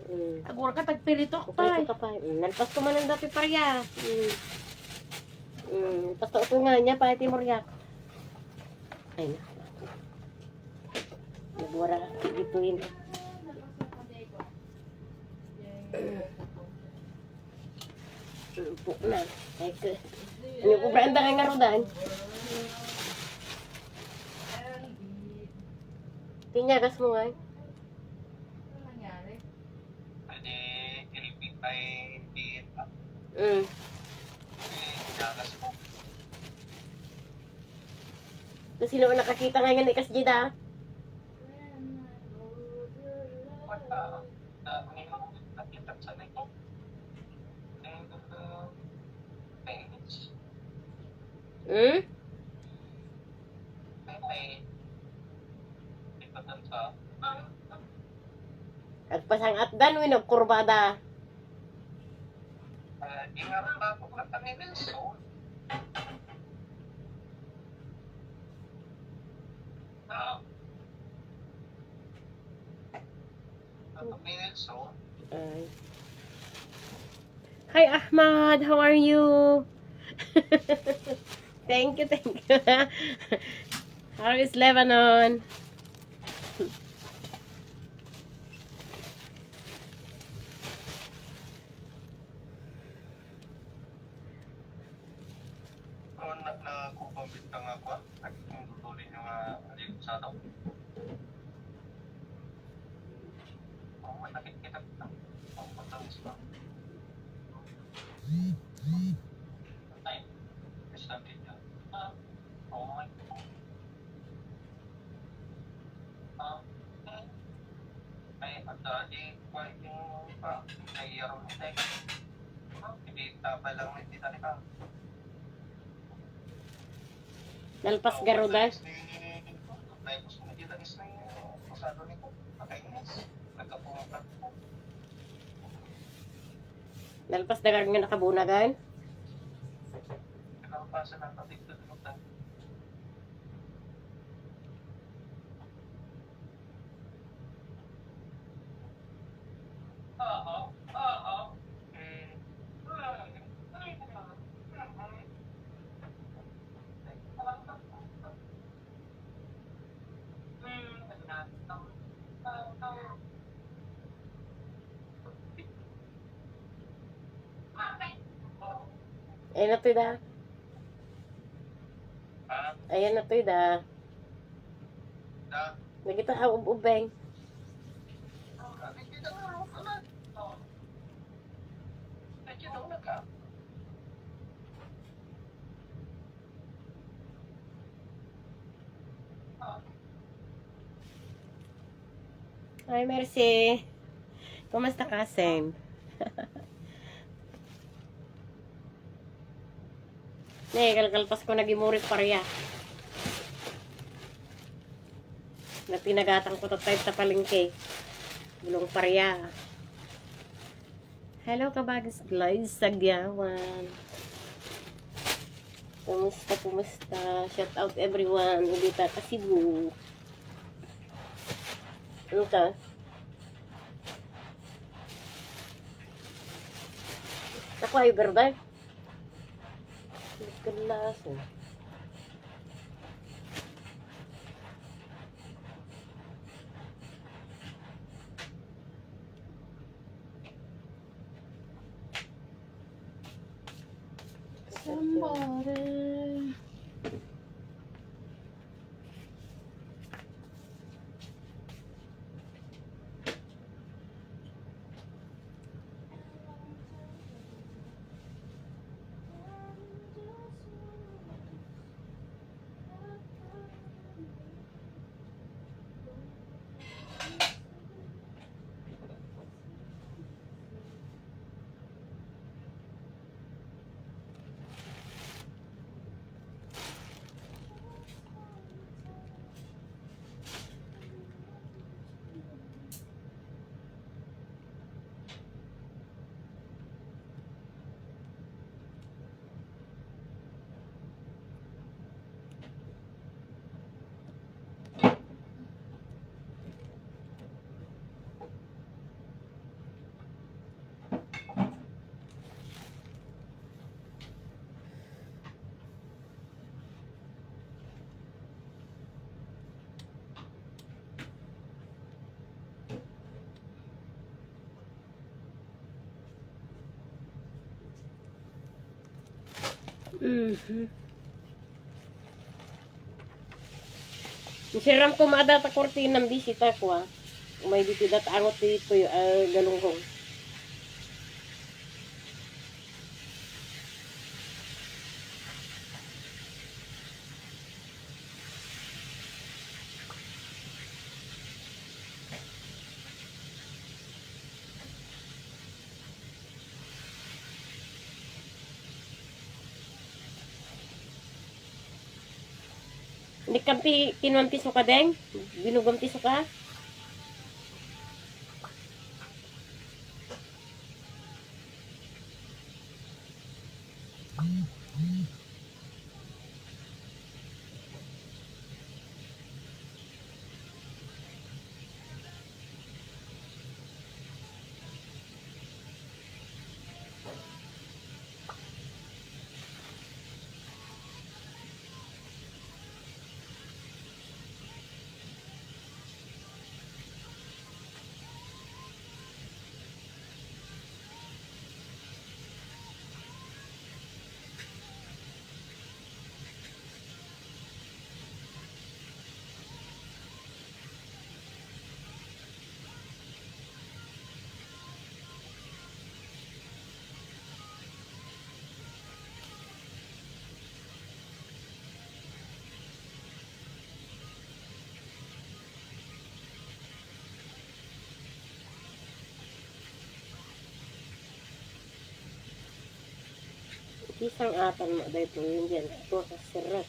Agor ka tagpirito ko Kupay tay. ko ka pa. Nalpas ko man ang dati parya. Pasto ko nga niya pa iti moryak. Ay na. Nagwara dito yun. Puk na. Ay ko. Ano ko branda nga rodan? Tinyagas mo nga. Ano nangyari? Pwede ilipit ay diit at inagas mo. Kasi sino ang nakakita nga ni Kasjida? Wala. Nakita sa nito. Pains. May ipatan sa Agpasang atdan, winog kurbada. ingarap na ako na tanginilso. Tanginilso. Ay. Hi Ahmad, how are you? Thank you. How is Lebanon? Nagkukambit ka nga ko. Nagtutulin yung alin sa daw. Kung may nakikita ka, kung matawis ka. Ay, isang din yan. Oh my God. Ay, at di pa yung naiyaroon tayo. Hindi tapa lang hindi talaga. Nalpas garuda. Tapos nagitagis na yung pasado nito. Nakainis. Nagkapunta. Nalpas dagar nga nakabunagan. Nakampasa ng katigtad mo tayo. Ayan na to da. Ah, Ayan na to da. na. Nagita ubeng. Hindi na nga ako na. Medyo daw nagka. Hi, Mercy. Kumusta ka, Sam? Kalkalpas ko nagimurit pareya. Na pinagatang ko tatay sa palengke. Gulong pareya. Hello, kabagis glides sa Gyawan. Kumusta, kumusta? Shout out everyone. Hindi ta Cebu. Ano ka? Ako ay berday. Kelas. Somebody. Siram ko maada ta kortina ng bisita ko ah. May ditidat angot dito yung galunggong. Hindi kampi kinuan piso ka deng? Binugam piso ka? Isang atan mo dahil po yun dyan. Ito sa sirat.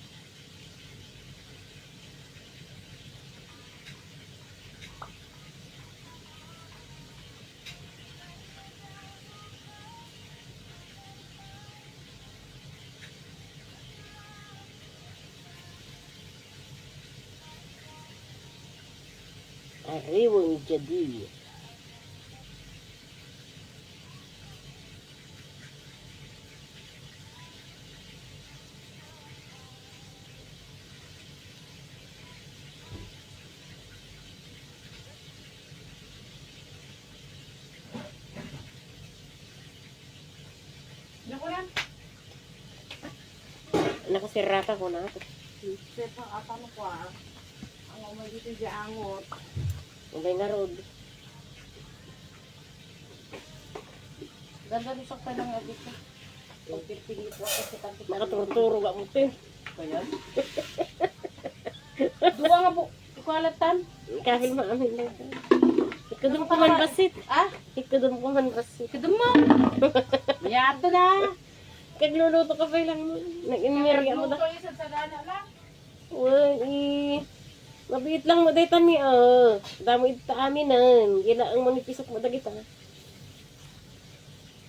Ariwang jadi. Naku yan. Nakasiraka ko na ako. Sepa apa mo ko ah. Ang umay dito di angot. Ulay nga road. Ganda rin sakta ng edit ko. Pagpipili ko kasi tanto. Nakaturturo ba mo te? Kaya? Duwa nga po. Ikwalatan. Kahil maamin lang. Ikadum ko man basit. Ah? Ikadum ko man basit. Kadum mo. Mayato na. Kagluluto ka pa lang mo. Nag-inerya mo na. Luto yung sa dana lang. Uy, mabait lang mo day tani ah. Damo ita aminan. Gila ang mga pisok mo dagita.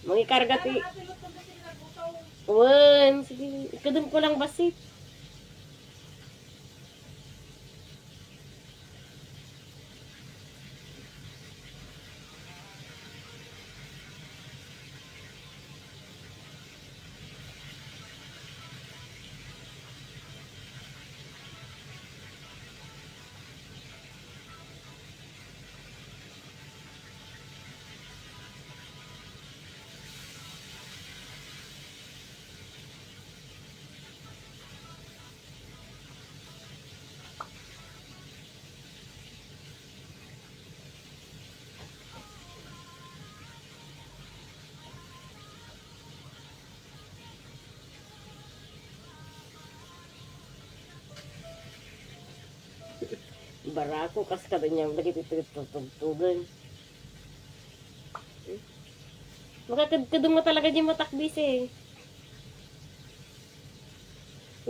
Mga karga ti. Wan, sige. Ikadum ko lang basit. Barako kas kada niya lagi tutugtugan. Makakadkadum mo talaga niya matakbis eh.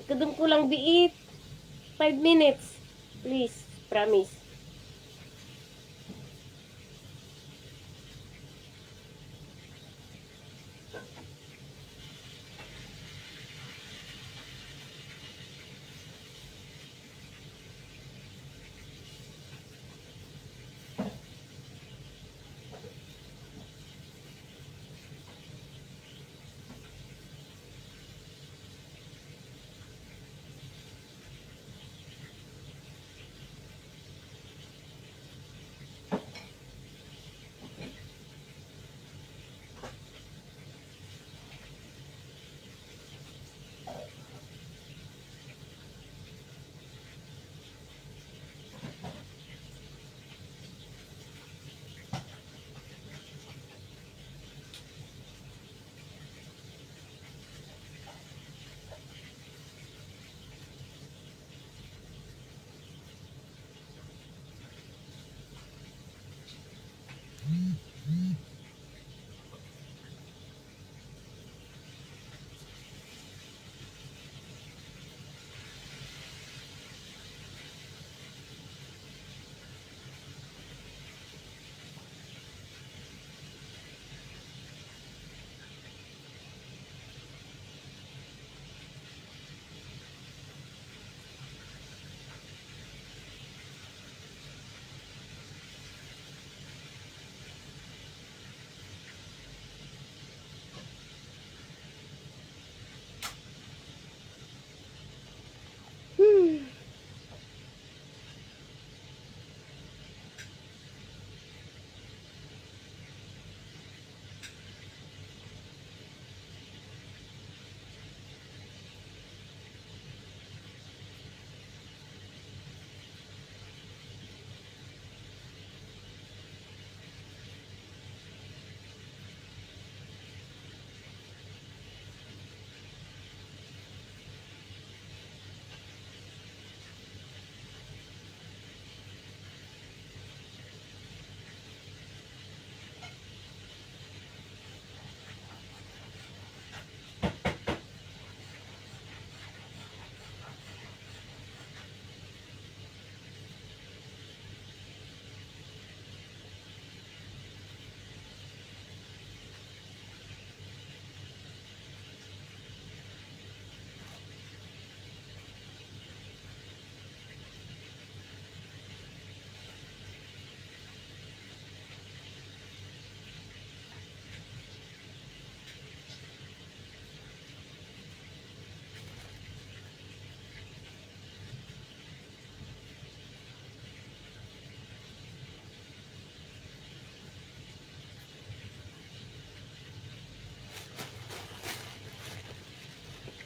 Ikadum ko lang biit. 5 minutes. Please, promise.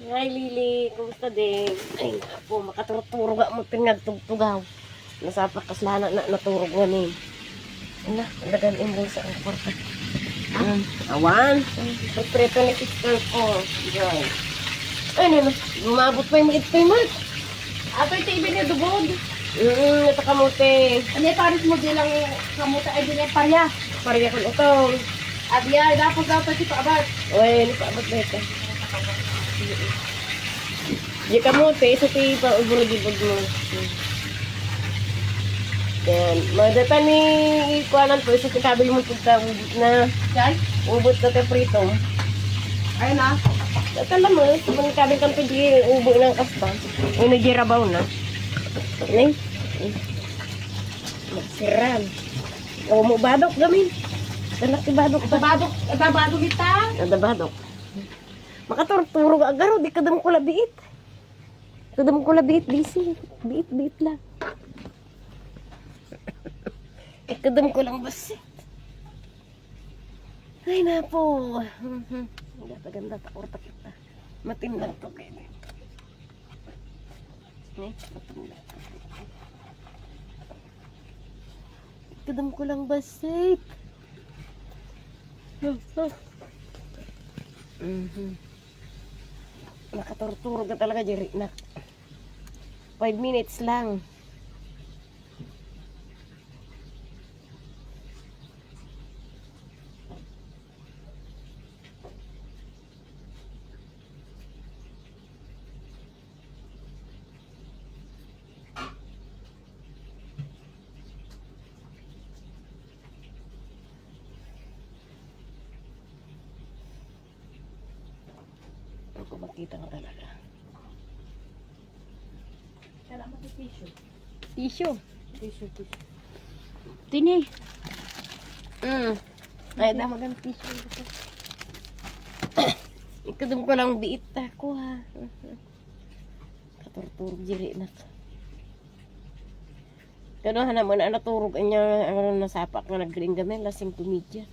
Hi, Lily. Kumusta din? Ay, ako, makaturog-turog mo pinagtugtugaw. Nasapak kaslana na naturog nga ni. Ano, alagan imbol sa ang kwarta. Awan. Pagpreto ni sister ko. Diyan. Ay, nino. Gumabot pa yung mga Ato ito ibig na dubod. ito kamote. Ano yung paris mo din lang kamuta ay din parya. Pariya ko ito. Abya, dapat ito abad. Uy, hindi pa abot na ito. Di kamote, isa ti pa ubulog-ibog mo. Yan. Magdata ni ikuanan po, isa tikabil mo punta ubot na. Yan. Ubot na te prito. Ayun na. Tatala mo, mga kabil kang pili ubo ng kasba. Yung nagirabaw na. Nay. Magsiran. O mo badok gamin. Danak ti badok pa. Babado kita. Ada badok. Makaturturo ka agaro, di kadam ko labiit. Kadam ko labiit, busy. Biit lang. Kadam ko lang basi. Ay na po. Ganda ta orta kita. Matindag to kayo. Matindag. Kadam ko lang basit. Nakaturturo ka talaga, Jerry. 5 minutes lang. Ako makita ka talaga. Salamat sa tissue. Tissue. Tini. Ay, damagan tissue. Ikadum ko lang biit ako ha. Katurturog jiri na. Kano naman na naturog niya ang nasapak nga nagring gamay lasing tumidya.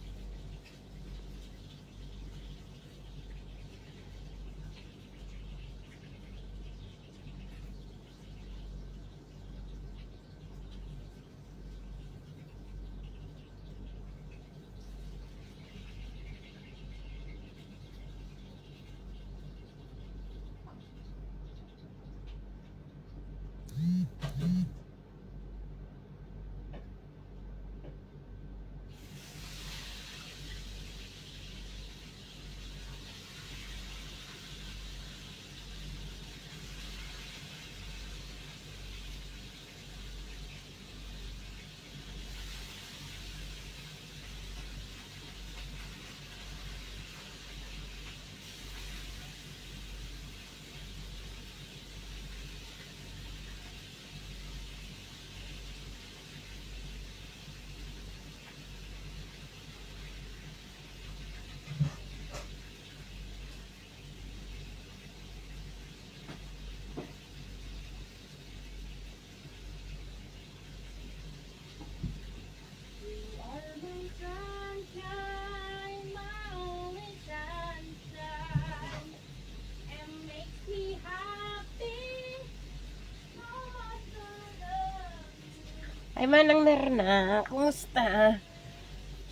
Ay manang Merna, kumusta?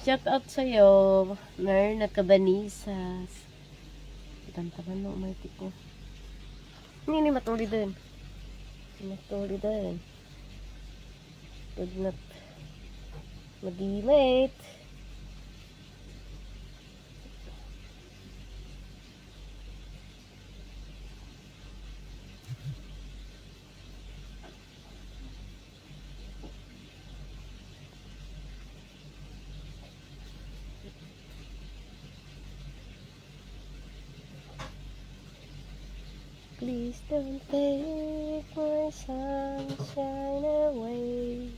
Shout out sa'yo, Merna Cabanisas. Tantaman mo, umarti ko. Hindi matuli din. Matuli din. Good not mag-imate. Please don't take my sunshine away.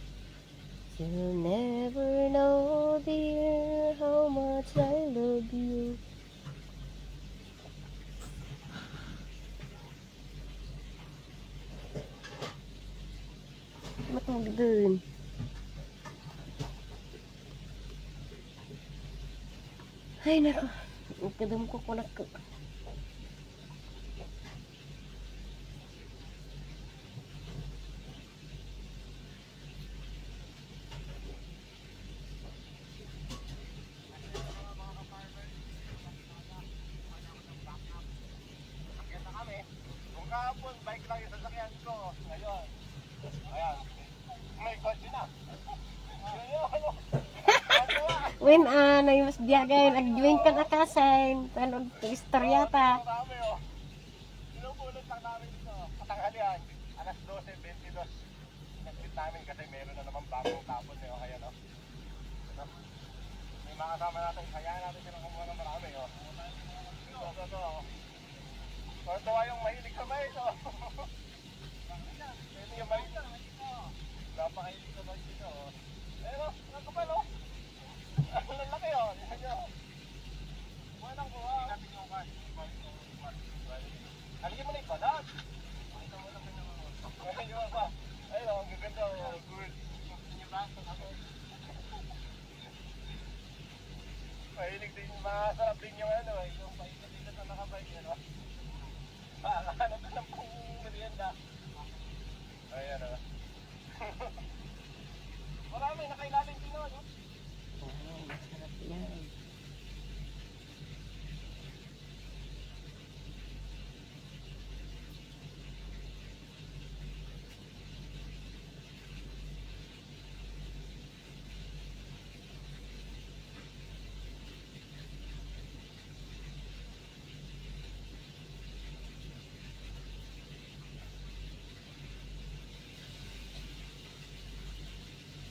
You'll never know, dear, how much I love you. Matulog dun. Ay, nako. Kadam ko kunak ko. lang yung sasakyan ko. Ngayon. Ayan. May kotse na. Ayun. When na yung mas biyagayin, agjuin ka na kasayin. Panog istorya ta. Marami oh. Sinubulot lang namin ito. Katanghalian. Alas 12:22. Nag-quit namin kasi meron na naman bagong tapon eh. Kaya no. May mga kasama natin. Hayaan natin silang kumuha ng marami oh. Ito. Tuwa yung mahilig sa mais oh. Ito yung mais. Napakahilig sa mais dito oh. Ayun oh. Nakapal oh. Ang lalaki oh. Yan nyo. Kuha nang kuha. Natin yung cash. Haligin mo na yung balat. Pakita mo lang yung ayun ba? Ayun oh. Ang gaganda oh. Good. Yung baso ako. Mahilig din. Masarap din yung ano eh. Yung paikot-ikot na nakabay yan oh. Ano ka ng pang merienda? Ayan oh. Marami. Nakailalim din naman oh. Masarap yan.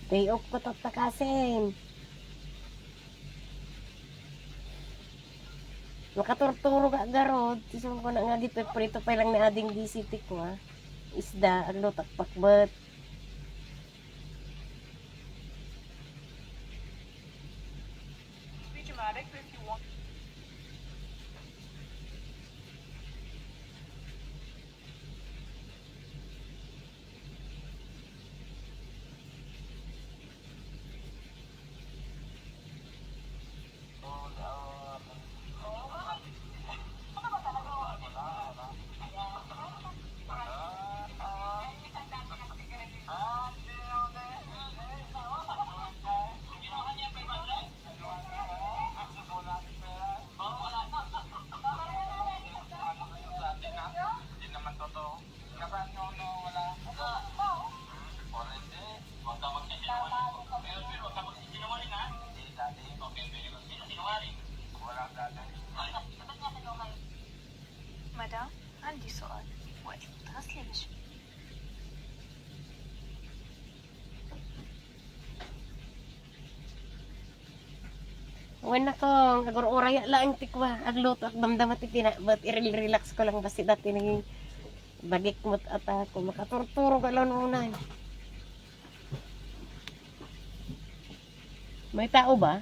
Day off ko tatakasin. Makaturturo ka garod. Sisong ko na nga di prito pa lang na ading DCT ko ha. Isda, aglo, takpakbat. مدام عندي سؤال وقت تغسلي مش Wan ako, agor-oraya lang tikwa. Agluto, agdamdamat itina. But i-relax ko lang basi dati naging bagik mo't at ako. Makaturturo ka lang unay. May tao ba?